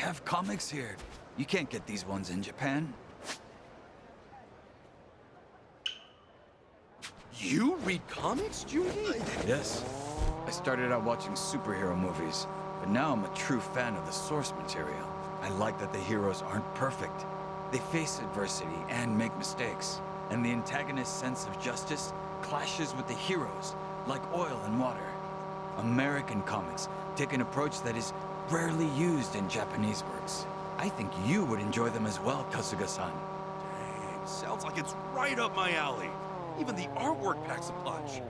have comics here. You can't get these ones in Japan. You read comics, Jungi? Yes. I started out watching superhero movies, but now I'm a true fan of the source material. I like that the heroes aren't perfect. They face adversity and make mistakes, and the antagonist's sense of justice clashes with the heroes, like oil and water. American comics take an approach that is rarely used in Japanese works. I think you would enjoy them as well, Kasuga-san. Dang, sounds like it's right up my alley. Even the artwork packs a punch.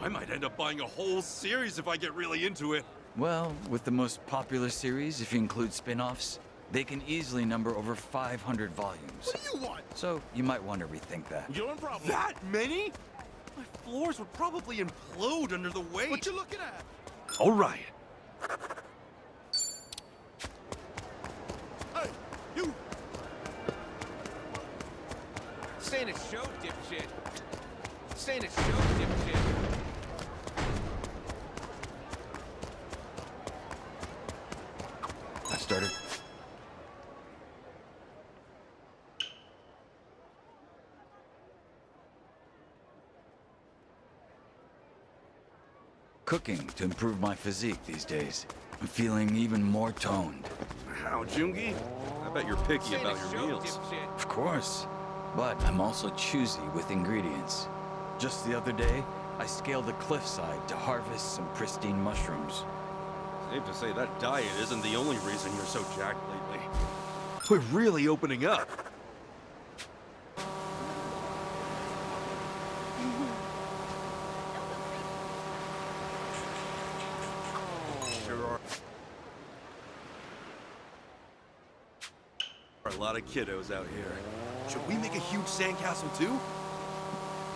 I might end up buying a whole series if I get really into it. Well, with the most popular series, if you include spin-offs, they can easily number over 500 volumes. What do you want? So you might want to rethink that. Your problem. That many? My floors would probably implode under the weight. What you looking at? All right. Hey, you! This ain't a show, dipshit. This ain't a show, dipshit. I started. Cooking to improve my physique these days. I'm feeling even more toned. How, Jungi? I bet you're picky about your meals. Of course. But I'm also choosy with ingredients. Just the other day, I scaled a cliffside to harvest some pristine mushrooms. Safe to say that diet isn't the only reason you're so jacked lately. We're really opening up. Sure are a lot of kiddos out here. Should we make a huge sandcastle too?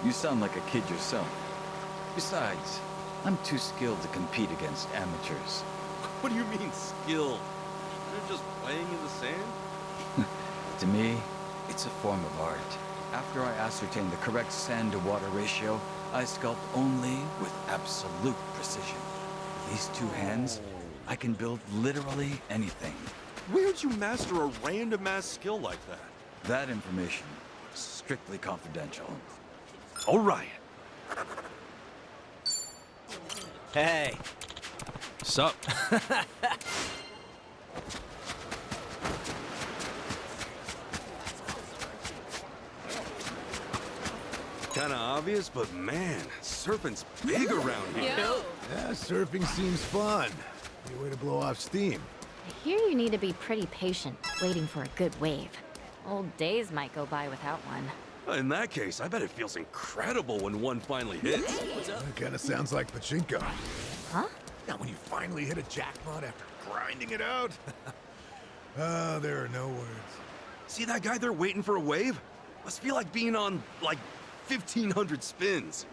You sound like a kid yourself. Besides, I'm too skilled to compete against amateurs. What do you mean, skilled? You're just playing in the sand? To me, it's a form of art. After I ascertain the correct sand-to-water ratio, I sculpt only with absolute precision. With these two hands, I can build literally anything. Where'd you master a random-ass skill like that? That information is strictly confidential. All right. Hey. Sup? Kinda obvious, but man, surfing's big around here. Yeah, surfing seems fun. Good way to blow off steam. I hear you need to be pretty patient, waiting for a good wave. Old days might go by without one. In that case, I bet it feels incredible when one finally hits. That kind of sounds like pachinko. Huh? Now, when you finally hit a jackpot after grinding it out. There are no words. See that guy there waiting for a wave? Must feel like being on, like, 1,500 spins.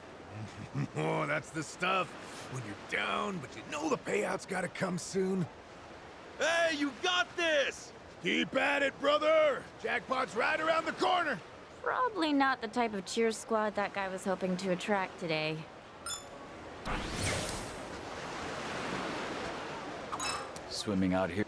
Oh, that's the stuff. When you're down, but you know the payout's gotta come soon. Hey, you got this! Keep at it, brother! Jackpot's right around the corner! Probably not the type of cheer squad that guy was hoping to attract today. Swimming out here.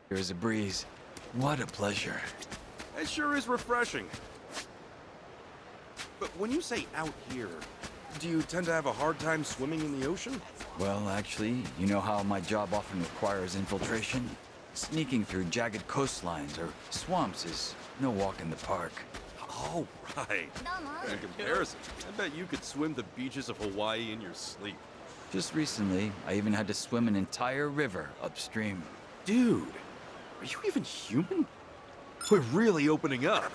Here's a breeze. What a pleasure. It sure is refreshing. But when you say out here, do you tend to have a hard time swimming in the ocean? Well, actually, you know how my job often requires infiltration? Sneaking through jagged coastlines or swamps is no walk in the park. Oh, right. In comparison, I bet you could swim the beaches of Hawaii in your sleep. Just recently, I even had to swim an entire river upstream. Dude, are you even human? We're really opening up.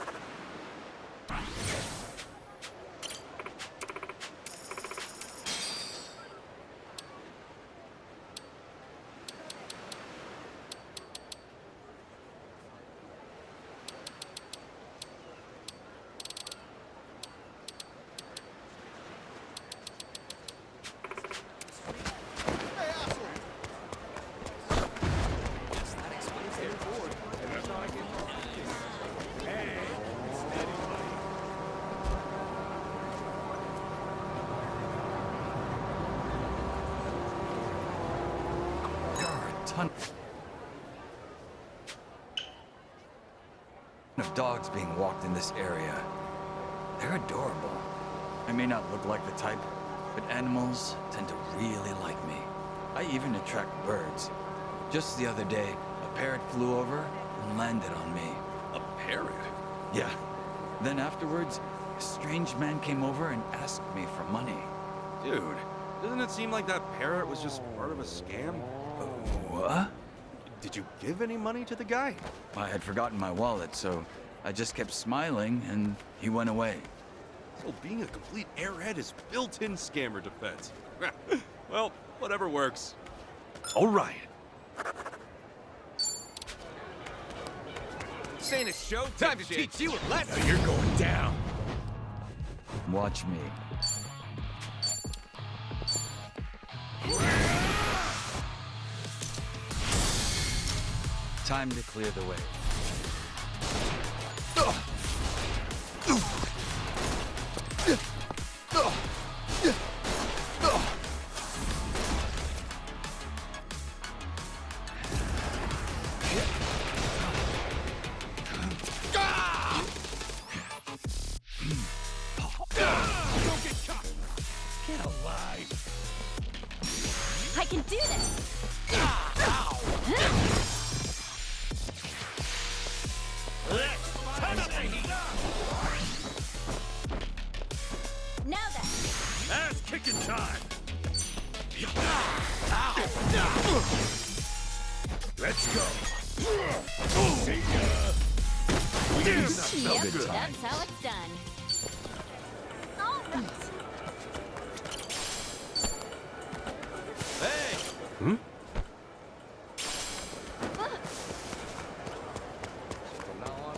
ton of dogs being walked in this area. They're adorable. I may not look like the type, but animals tend to really like me. I even attract birds. Just the other day, a parrot flew over and landed on me. A parrot? Yeah. Then afterwards, a strange man came over and asked me for money. Dude, doesn't it seem like that parrot was just part of a scam? What? Did you give any money to the guy? I had forgotten my wallet, so I just kept smiling and he went away. So being a complete airhead is built-in scammer defense. Well, whatever works. All right. This ain't a show, time to teach you a lesson. Now you're going down. Watch me. Time to clear the way. Get alive. I can do this! Now then! Ass kicking time. Let's go. See ya. Yep, good time. that's how it's done. All right. Hey! From now on,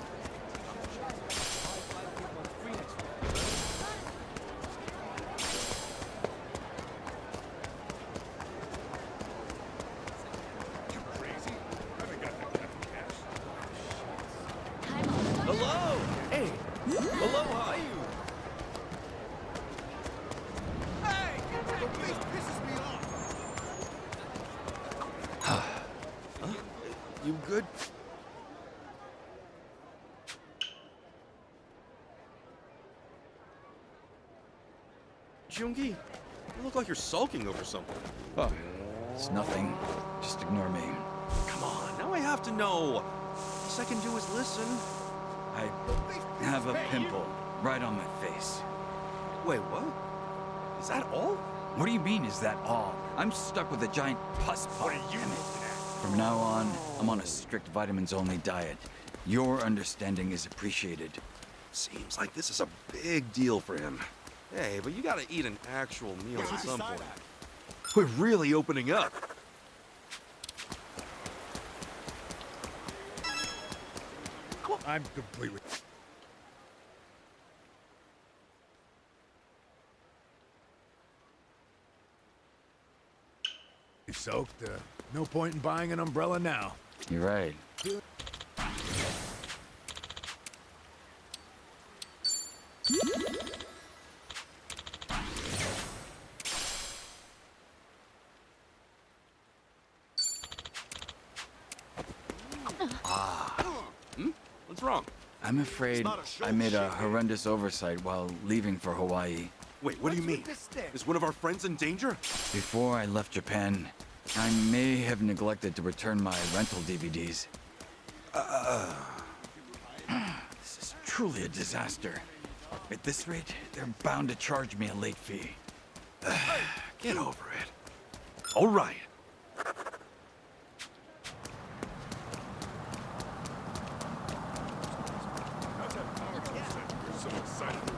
You crazy? I haven't got that kind of cash. I'm on. hello! Hey! Hello, how are you? Hey! The place pisses me off. You good? Jungi, you look like you're sulking over something. Oh, it's nothing. Just ignore me. Come on, now I have to know. Best I can do is listen. I have a pimple right on my face. Wait, what? Is that all? What do you mean, is that all? I'm stuck with a giant pus pot. What are you damn it. looking at? From now on, I'm on a strict vitamins-only diet. Your understanding is appreciated. Seems like this is a big deal for him. Hey, but you gotta eat an actual meal at some point. We're really opening up. I'm completely... soaked. No point in buying an umbrella now. You're right. What's wrong? I'm afraid I made a horrendous oversight while leaving for Hawaii. Wait, what do you mean? Is one of our friends in danger? Before I left Japan, I may have neglected to return my rental DVDs. This is truly a disaster. At this rate, they're bound to charge me a late fee. Get over it. All right. You're so excited.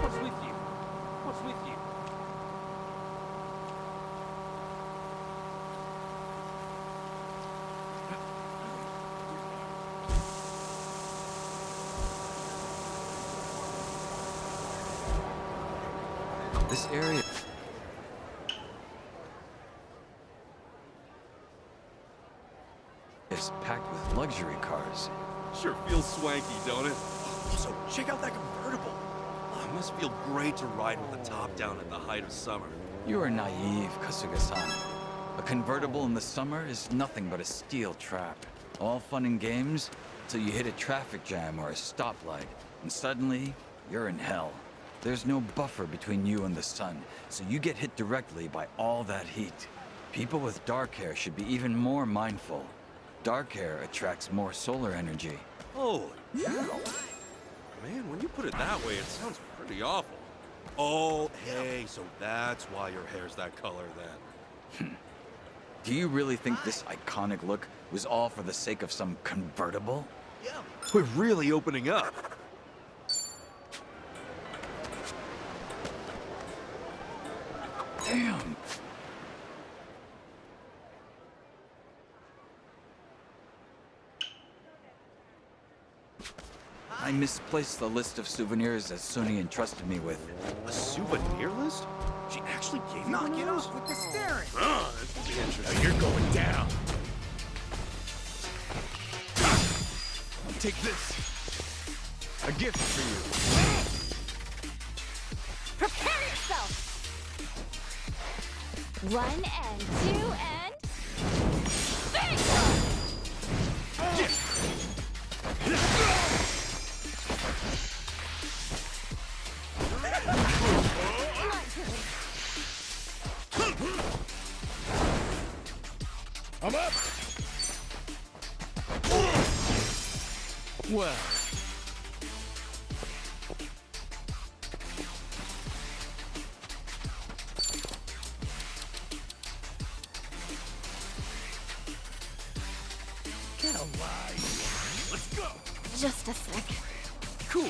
What's with you? What's with you? This area... is packed with luxury cars. Sure feels swanky, don't it? Also, check out that convertible. Oh, it must feel great to ride with the top down at the height of summer. You are naive, Kasuga-san. A convertible in the summer is nothing but a steel trap. All fun and games till you hit a traffic jam or a stoplight, and suddenly, you're in hell. There's no buffer between you and the sun, so you get hit directly by all that heat. People with dark hair should be even more mindful. Dark hair attracts more solar energy. Holy cow. Man, when you put it that way, it sounds pretty awful. Oh, hey, so that's why your hair's that color then. Do you really think this iconic look was all for the sake of some convertible? We're really opening up. Damn! I misplaced the list of souvenirs that Suni entrusted me with. A souvenir list? She actually gave you one of those? With the staring. This will be interesting. Now you're going down. Take this. A gift for Prepare yourself! 1 and 2 and... I'm up. you. Well, Get alive. Let's go. Just a sec. Cool.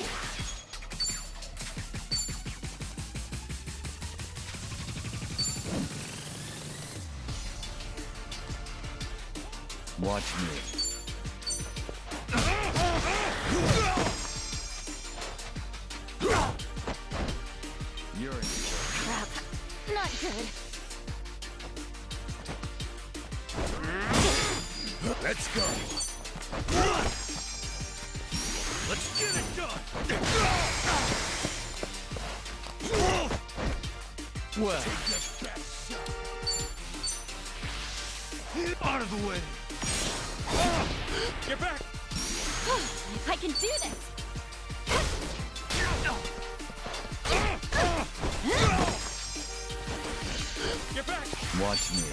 watch me. You're in. Crap. Not good. Let's go. Let's get it done. Well, Take the best shot. Out of the way. Get back. I can do this! Get back. watch me.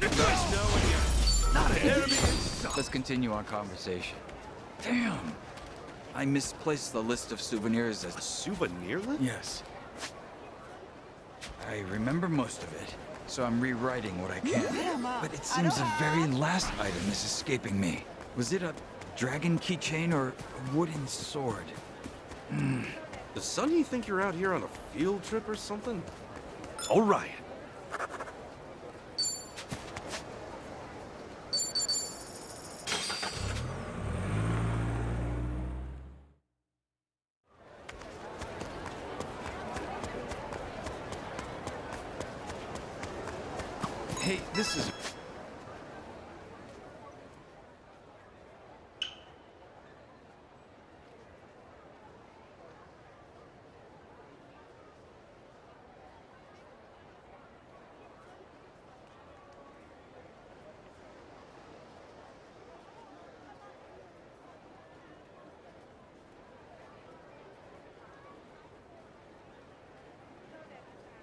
Nice knowing you. Not an enemy in sight. Let's continue our conversation. Damn! I misplaced the list of souvenirs A as... souvenir list? Yes. I remember most of it, so I'm rewriting what I can. But it seems the very last item is escaping me. Was it a dragon keychain or a wooden sword? Does Sunny think you're out here on a field trip or something? All right. Hey, this is...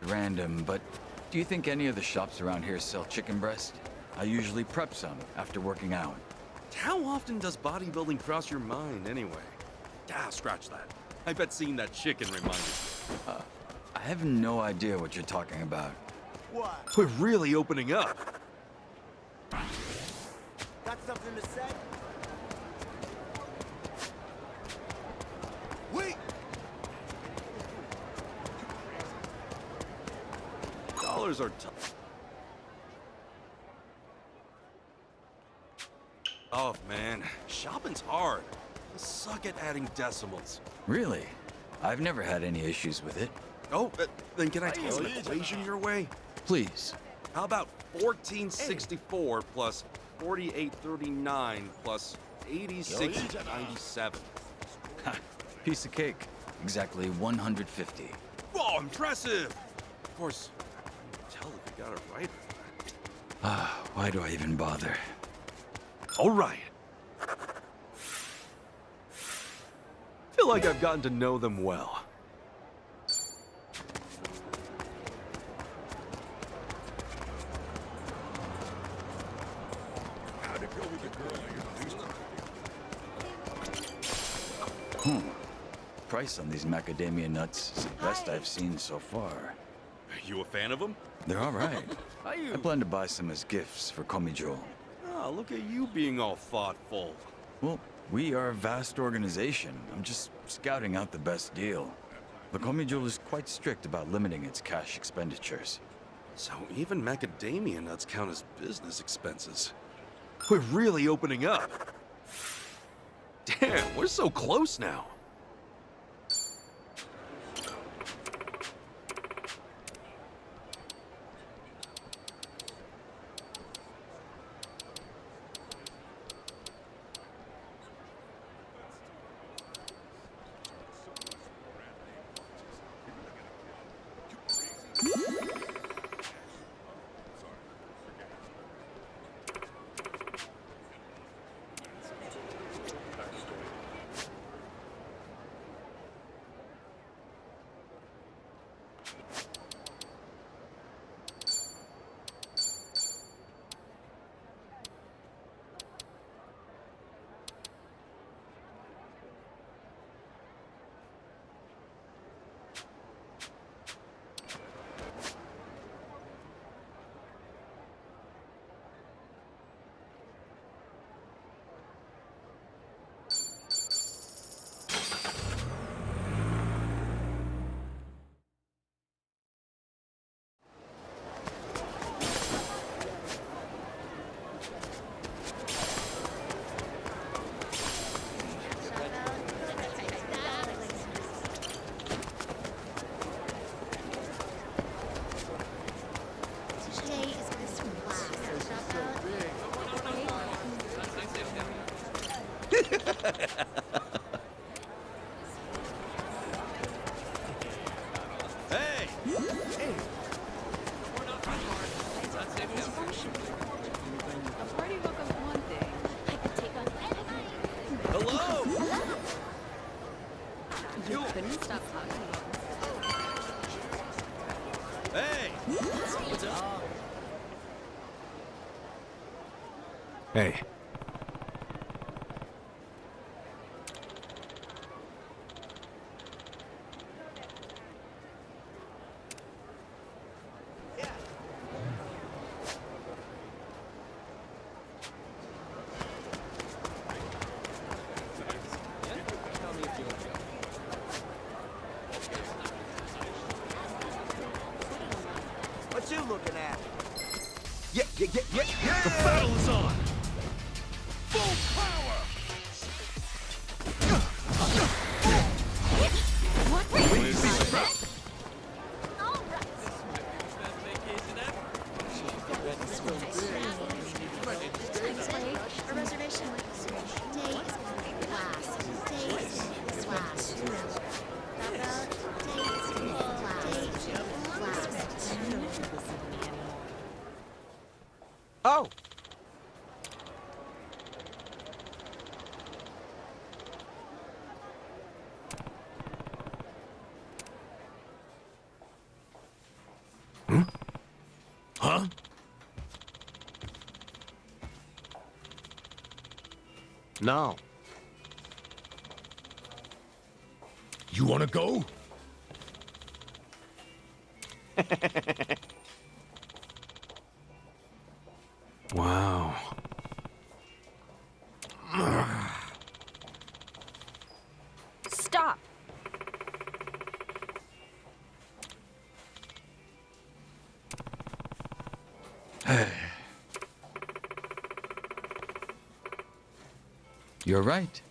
random, but do you think any of the shops around here sell chicken breast? I usually prep some after working out. How often does bodybuilding cross your mind anyway? Ah, scratch that. I bet seeing that chicken reminded you. I have no idea what you're talking about. We're really opening up. Got something to say? Wait. Dollars are tough. Oh, man. Shopping's hard. I suck at adding decimals. Really? I've never had any issues with it. Oh, then can I toss an equation your way? Please. How about 1464 plus 4839 plus 8697? Ha, piece of cake. Exactly 150. Whoa, impressive! Of course, I can tell if you got it right. Why do I even bother? All right. Feel like I've gotten to know them well. How'd it go with the girl you introduced me to? Price on these macadamia nuts is the best I've seen so far. You a fan of them? They're all right. Are you? I plan to buy some as gifts for Komijo. Oh, look at you being all thoughtful. Well, we are a vast organization. I'm just scouting out the best deal. The Komijo is quite strict about limiting its cash expenditures. So even macadamia nuts count as business expenses. We're really opening up. Damn, we're so close now. Hey! A party walk is one thing. I could take on Hello! You couldn't stop talking about this. Hey! Hey. What you looking at? Yeah. The battle is on! Full power! What were you Please be doing? proud. All right. Today, a reservation day is gonna be last. Day is gonna be last. Day is gonna be last. Oh! Huh? No. You wanna go? Wow. Stop. You're right.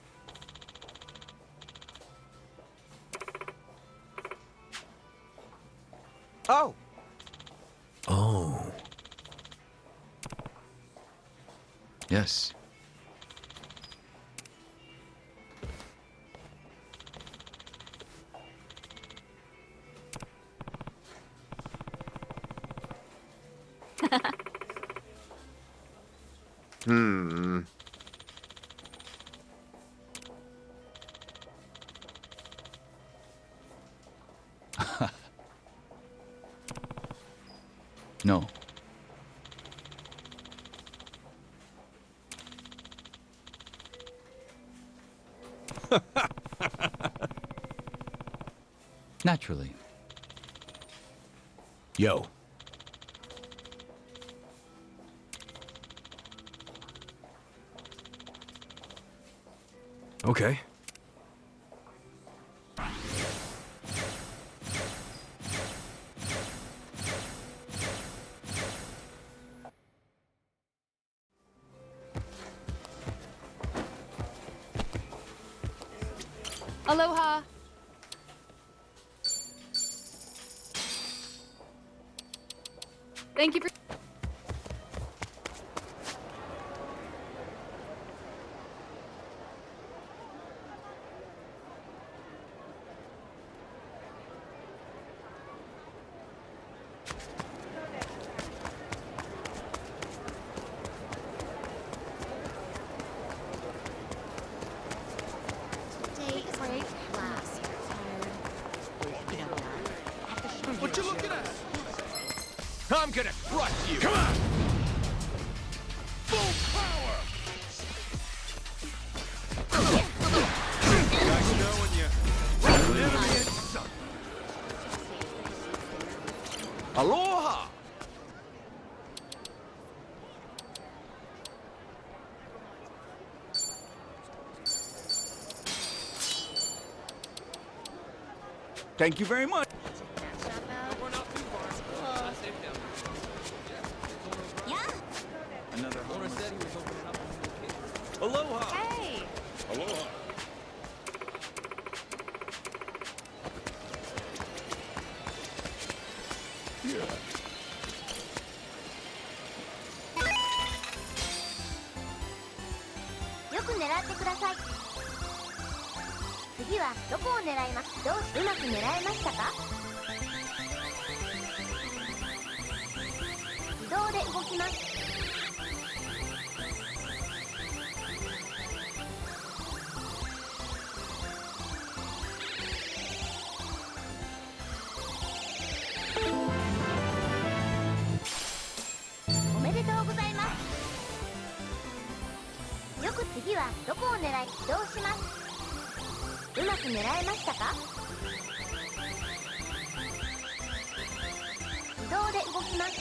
Oh! Oh. Yes. No. Naturally. Yo. Okay. Aloha. Thank you for. Today is my last. What you looking at? I'm gonna crush you. Come on! Full power! Nice knowing you. Aloha. Thank you very much. Shop out. We're not too far. Cool. Yeah. Another Owner homeless. said he was opening up a new location. Aloha. Hey. Aloha.よく狙ってください。次はどこを狙います？うまく狙えましたか？自動で動きます。おめでとうございます。よく次はどこを狙い移動します。うまく狙えましたか？自動で動きます。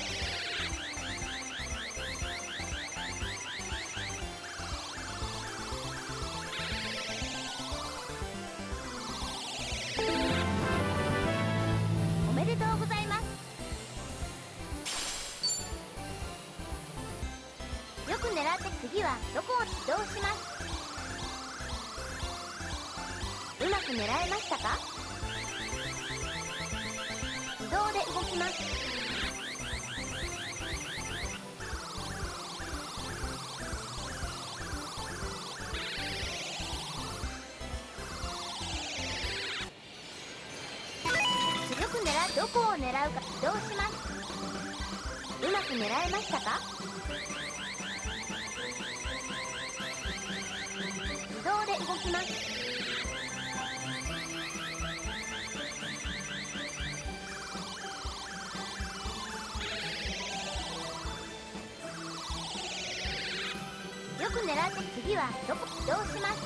おめでとうございます。よく狙って次はどこを移動します。うまく狙えましたか？自動で動きます。よくどこを狙うか移動します。うまく狙えましたか？自動で動きます。よく狙って次はどこ移動します。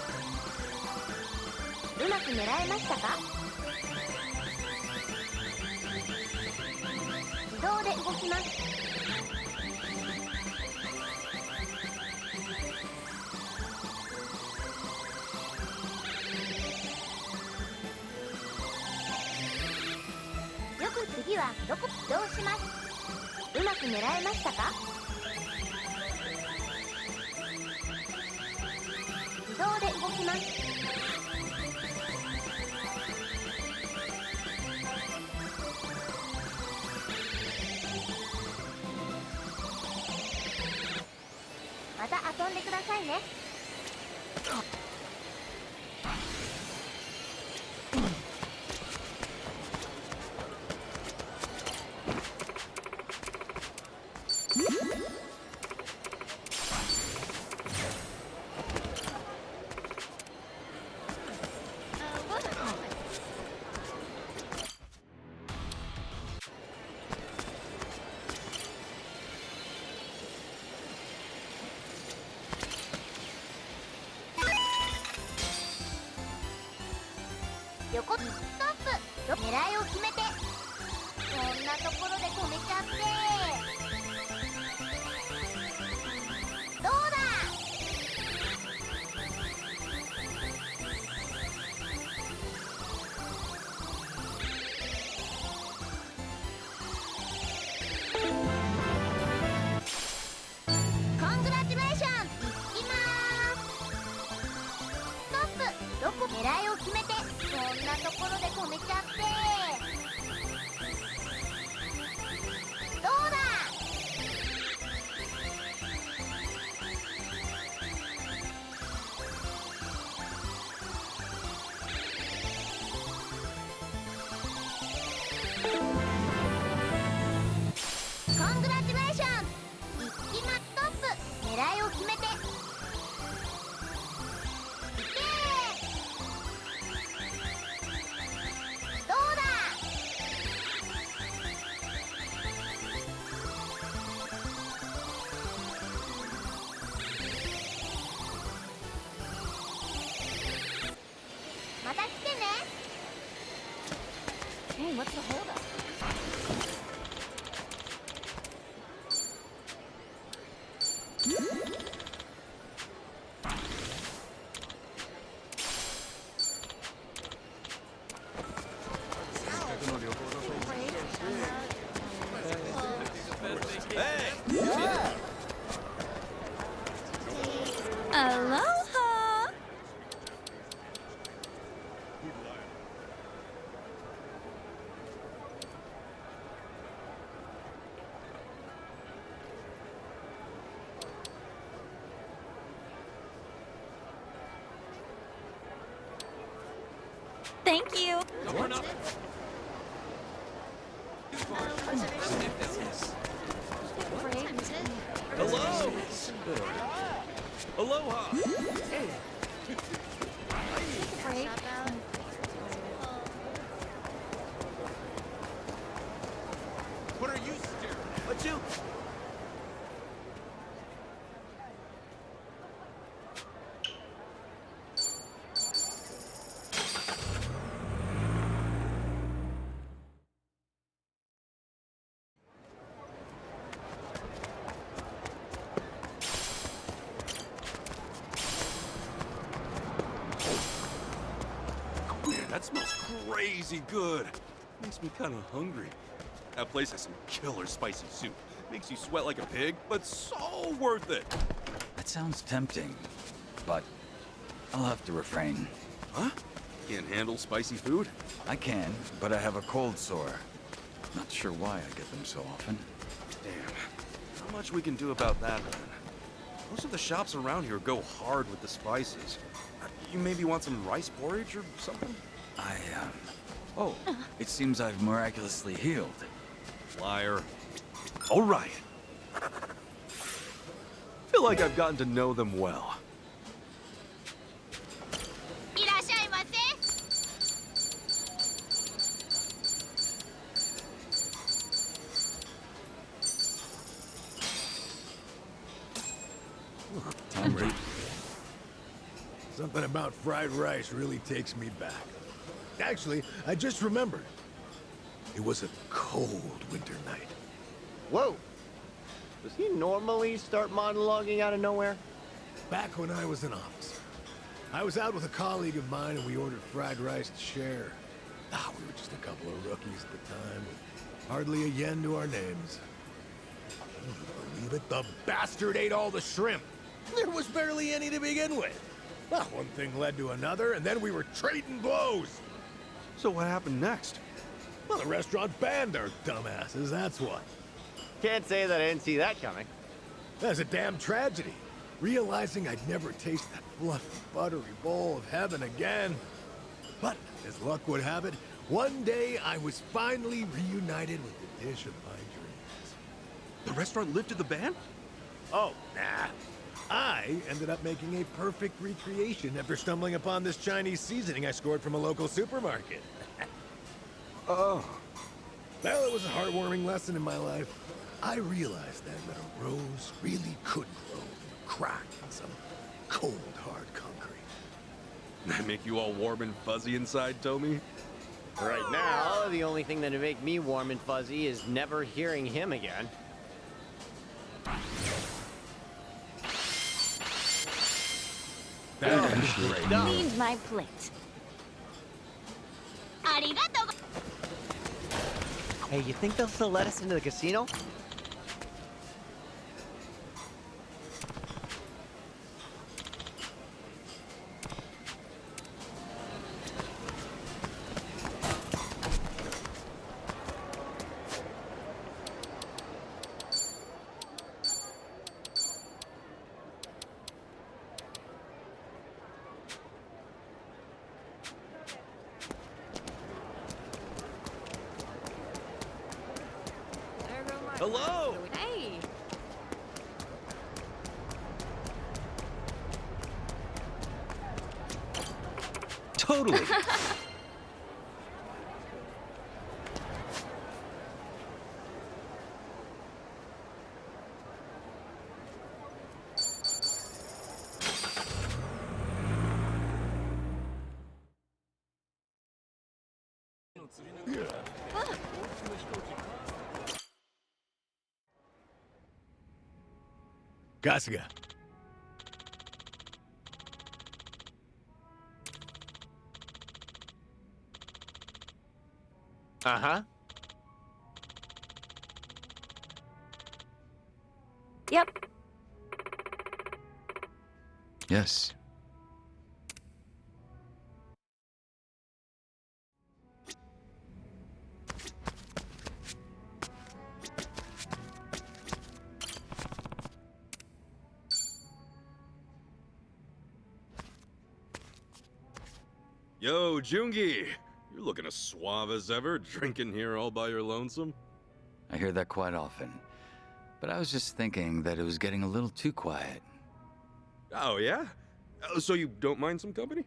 うまく狙えましたか？自動で動きます。よく次はどこ移動します。うまく狙えましたか？自動で動きます。また遊んでくださいね。横ストップ。狙いを決めて。こんなところで止めちゃって。どうだ。コングラチュレーション。いきまーす。ストップ。どこ狙いを決めて。こんなところで止めちゃって。どうだ。コングラチュレーション。いきまストップ。狙いを決めて。いけー。どうだ。また来てね。 Hey, what's the holdup? Aloha! Thank you. Don't run up. Hello! Aloha! Shop out. What are you staring at? What you? Man, that smells crazy good. Makes me kind of hungry. That place has some killer spicy soup. Makes you sweat like a pig, but so worth it. That sounds tempting, but I'll have to refrain. Huh? Can't handle spicy food? I can, but I have a cold sore. Not sure why I get them so often. Damn. Not much we can do about that, then. Most of the shops around here go hard with the spices. You maybe want some rice porridge or something? Oh, it seems I've miraculously healed. Liar. All right. Feel like I've gotten to know them well. いらっしゃいませ。 Time to... Something about fried rice really takes me back. Actually, I just remembered. It was a cold winter night. Whoa! Does he normally start monologuing out of nowhere? Back when I was an officer. I was out with a colleague of mine and we ordered fried rice to share. We were just a couple of rookies at the time, with hardly a yen to our names. Can you believe it? The bastard ate all the shrimp. There was barely any to begin with. One thing led to another, and then we were trading blows. So what happened next? Well, the restaurant banned our dumbasses, that's what. Can't say that I didn't see that coming. That's a damn tragedy. Realizing I'd never taste that fluffy, buttery bowl of heaven again. But, as luck would have it, one day I was finally reunited with the dish of my dreams. The restaurant lifted the ban? Oh, nah. I ended up making a perfect recreation after stumbling upon this Chinese seasoning I scored from a local supermarket. Oh. Well, it was a heartwarming lesson in my life. I realized then that a rose really could grow from a crack in some cold, hard concrete. That make you all warm and fuzzy inside, Tommy? Right now, the only thing that'd make me warm and fuzzy is never hearing him again. Cleaned my plate. Hey, you think they'll still let us into the casino? Hello! Hey! Totally! Kasuga. Uh-huh. Yep. Yes. Yo, Jungi! You're looking as suave as ever, drinking here all by your lonesome. I hear that quite often. But I was just thinking that it was getting a little too quiet. Oh, yeah? Oh, so you don't mind some company?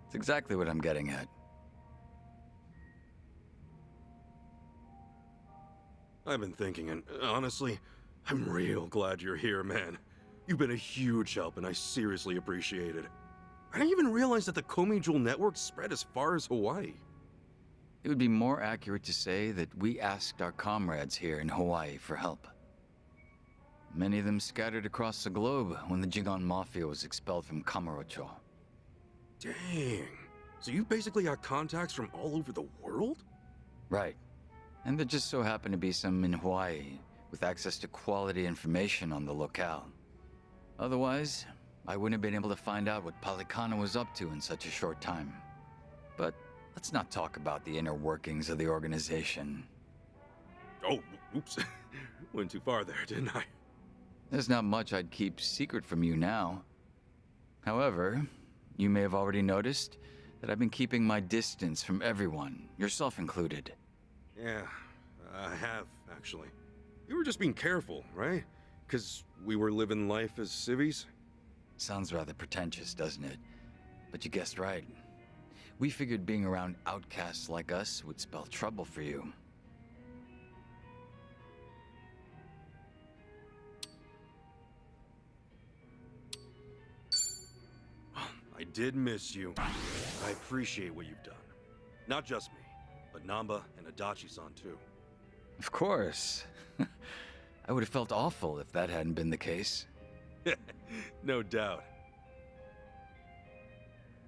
It's exactly what I'm getting at. I've been thinking, and honestly, I'm real glad you're here, man. You've been a huge help, and I seriously appreciate it. I didn't even realize that the Komi Jewel network spread as far as Hawaii. It would be more accurate to say that we asked our comrades here in Hawaii for help. Many of them scattered across the globe when the Jigon Mafia was expelled from Kamurocho. Dang. So you basically got contacts from all over the world? Right. And there just so happened to be some in Hawaii with access to quality information on the locale. Otherwise, I wouldn't have been able to find out what Palikana was up to in such a short time. But let's not talk about the inner workings of the organization. Oh, oops. Went too far there, didn't I? There's not much I'd keep secret from you now. However, you may have already noticed that I've been keeping my distance from everyone, yourself included. Yeah, I have, actually. You were just being careful, right? Because we were living life as civvies? Sounds rather pretentious, doesn't it? But you guessed right. We figured being around outcasts like us would spell trouble for you. I did miss you. I appreciate what you've done. Not just me, but Namba and Adachi-san too. Of course. I would have felt awful if that hadn't been the case. No doubt.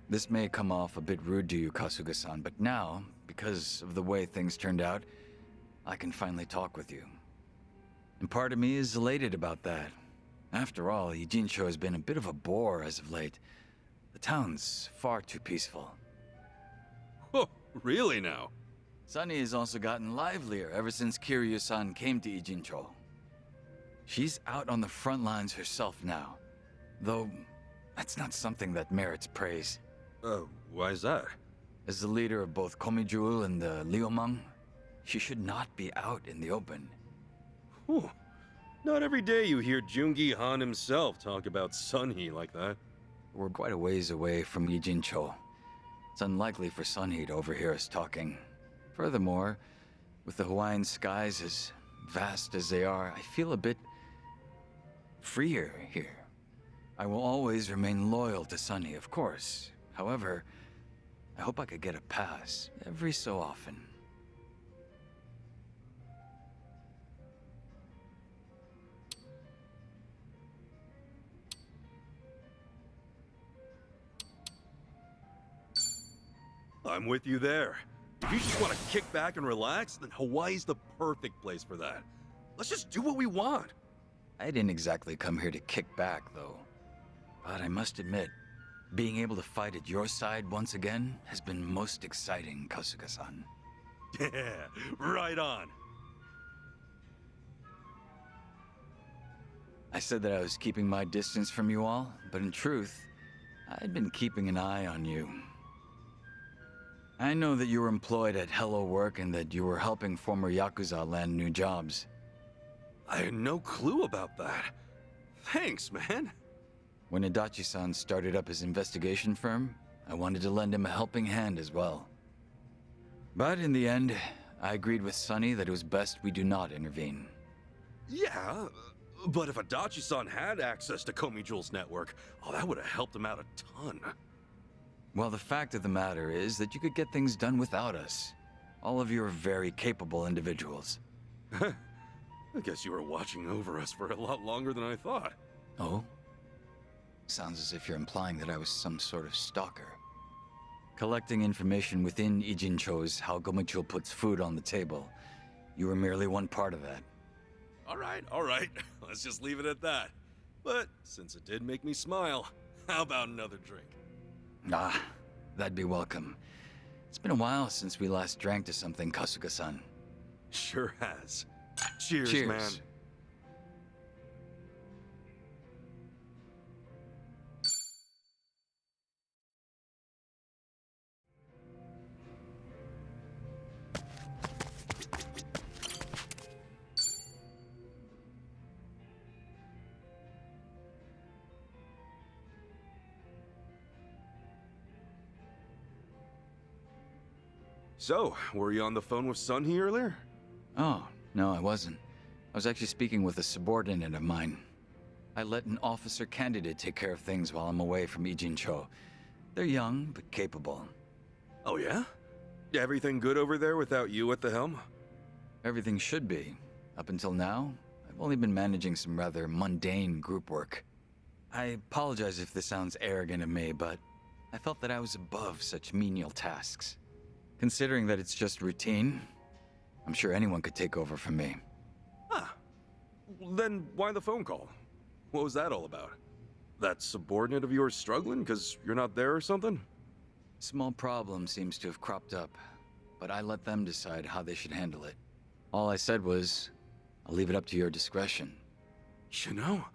This may come off a bit rude to you, Kasuga-san, but now, because of the way things turned out, I can finally talk with you. And part of me is elated about that. After all, Ijincho has been a bit of a bore as of late. The town's far too peaceful. Oh, really now? Sunny has also gotten livelier ever since Kiryu-san came to Ijincho. She's out on the front lines herself now. Though, that's not something that merits praise. Why is that? As the leader of both Komi Jewel and the Liumang, she should not be out in the open. Whew. Not every day you hear Jungi Han himself talk about Sunhee like that. We're quite a ways away from Ijincho. It's unlikely for Sunhee to overhear us talking. Furthermore, with the Hawaiian skies as vast as they are, I feel a bit freer here. I will always remain loyal to Sunny, of course. However, I hope I could get a pass every so often. I'm with you there. If you just want to kick back and relax, then Hawaii's the perfect place for that. Let's just do what we want. I didn't exactly come here to kick back, though. But I must admit, being able to fight at your side once again has been most exciting, Kasuga-san. Yeah, right on. I said that I was keeping my distance from you all, but in truth, I'd been keeping an eye on you. I know that you were employed at Hello Work and that you were helping former Yakuza land new jobs. I had no clue about that. Thanks, man. When Adachi-san started up his investigation firm, I wanted to lend him a helping hand as well. But in the end, I agreed with Sunny that it was best we do not intervene. Yeah, but if Adachi-san had access to Komi Jewel's network, oh, that would have helped him out a ton. Well, the fact of the matter is that you could get things done without us. All of you are very capable individuals. I guess you were watching over us for a lot longer than I thought. Oh? Sounds as if you're implying that I was some sort of stalker. Collecting information within Ijincho's how Gomichul puts food on the table. You were merely one part of that. All right. Let's just leave it at that. But since it did make me smile, how about another drink? Ah, that'd be welcome. It's been a while since we last drank to something, Kasuga-san. Sure has. Cheers, Cheers. man. So, were you on the phone with Sunhee earlier? Oh, no, I wasn't. I was actually speaking with a subordinate of mine. I let an officer candidate take care of things while I'm away from Ijincho. They're young, but capable. Oh yeah? Everything good over there without you at the helm? Everything should be. Up until now, I've only been managing some rather mundane group work. I apologize if this sounds arrogant of me, but I felt that I was above such menial tasks. Considering that it's just routine, I'm sure anyone could take over from me. Ah. Then why the phone call? What was that all about? That subordinate of yours struggling because you're not there or something? Small problem seems to have cropped up, but I let them decide how they should handle it. All I said was, I'll leave it up to your discretion. You know,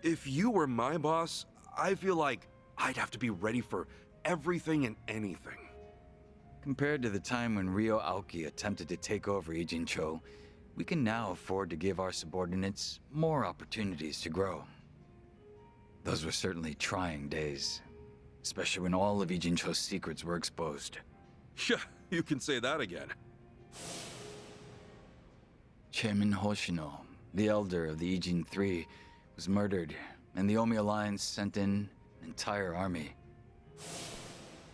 if you were my boss, I feel like I'd have to be ready for everything and anything. Compared to the time when Ryo Aoki attempted to take over Ijincho, we can now afford to give our subordinates more opportunities to grow. Those were certainly trying days, especially when all of Ijincho's secrets were exposed. Yeah, you can say that again. Chairman Hoshino, the elder of the Ijin Three, was murdered, and the Omi Alliance sent in an entire army.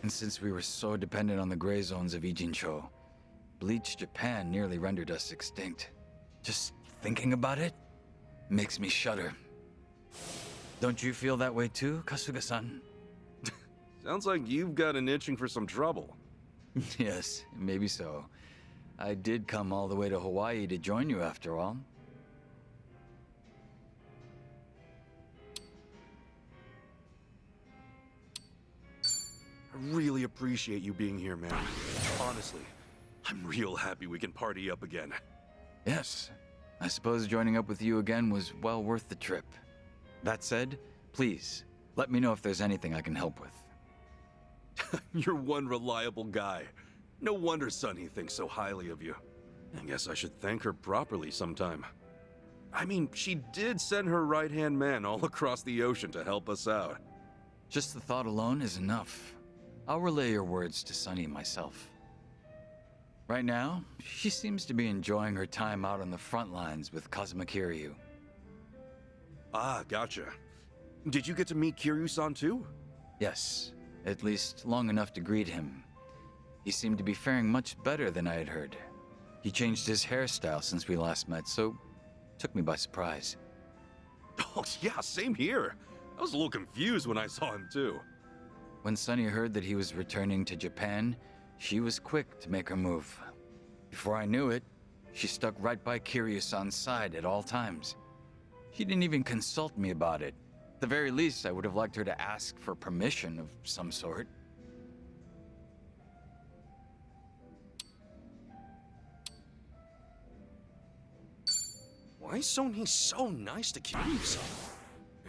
And since we were so dependent on the gray zones of Ijincho, Bleach Japan nearly rendered us extinct. Just thinking about it makes me shudder. Don't you feel that way too, Kasuga-san? Sounds like you've got an itching for some trouble. Yes, maybe so. I did come all the way to Hawaii to join you after all. I really appreciate you being here, man. Honestly, I'm real happy we can party up again. Yes, I suppose joining up with you again was well worth the trip. That said, please, let me know if there's anything I can help with. You're one reliable guy. No wonder Sunny thinks so highly of you. I guess I should thank her properly sometime. I mean, she did send her right-hand man all across the ocean to help us out. Just the thought alone is enough. I'll relay your words to Sunny myself. Right now, she seems to be enjoying her time out on the front lines with Kazuma Kiryu. Ah, gotcha. Did you get to meet Kiryu-san too? Yes, at least long enough to greet him He seemed to be faring much better than I had heard. He changed his hairstyle since we last met, so took me by surprise. Oh, yeah, same here. I was a little confused when I saw him, too. When Sunny heard that he was returning to Japan, she was quick to make her move. Before I knew it, she stuck right by Kiryu-san's side at all times. She didn't even consult me about it. At the very least, I would have liked her to ask for permission of some sort. Why is Sony so nice to Kiryu-san?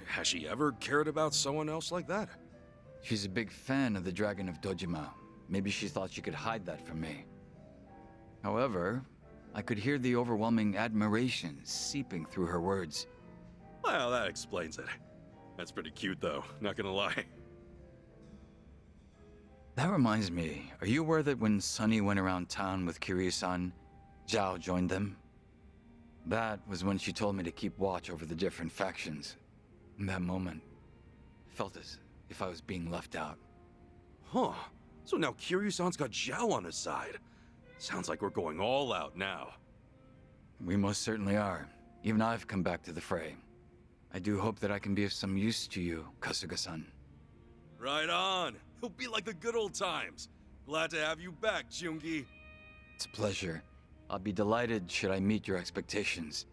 Has she ever cared about someone else like that? She's a big fan of the Dragon of Dojima. Maybe she thought she could hide that from me. However, I could hear the overwhelming admiration seeping through her words. Well, that explains it. That's pretty cute, though, not gonna lie. That reminds me, are you aware that when Sunny went around town with Kiryu-san, Zhao joined them? That was when she told me to keep watch over the different factions. In that moment, I felt as if I was being left out. Huh. So now Kiryu-san's got Zhao on his side. Sounds like we're going all out now. We most certainly are. Even I've come back to the fray. I do hope that I can be of some use to you, Kasuga-san. Right on. It'll be like the good old times. Glad to have you back, Jungi. It's a pleasure. I'll be delighted should I meet your expectations.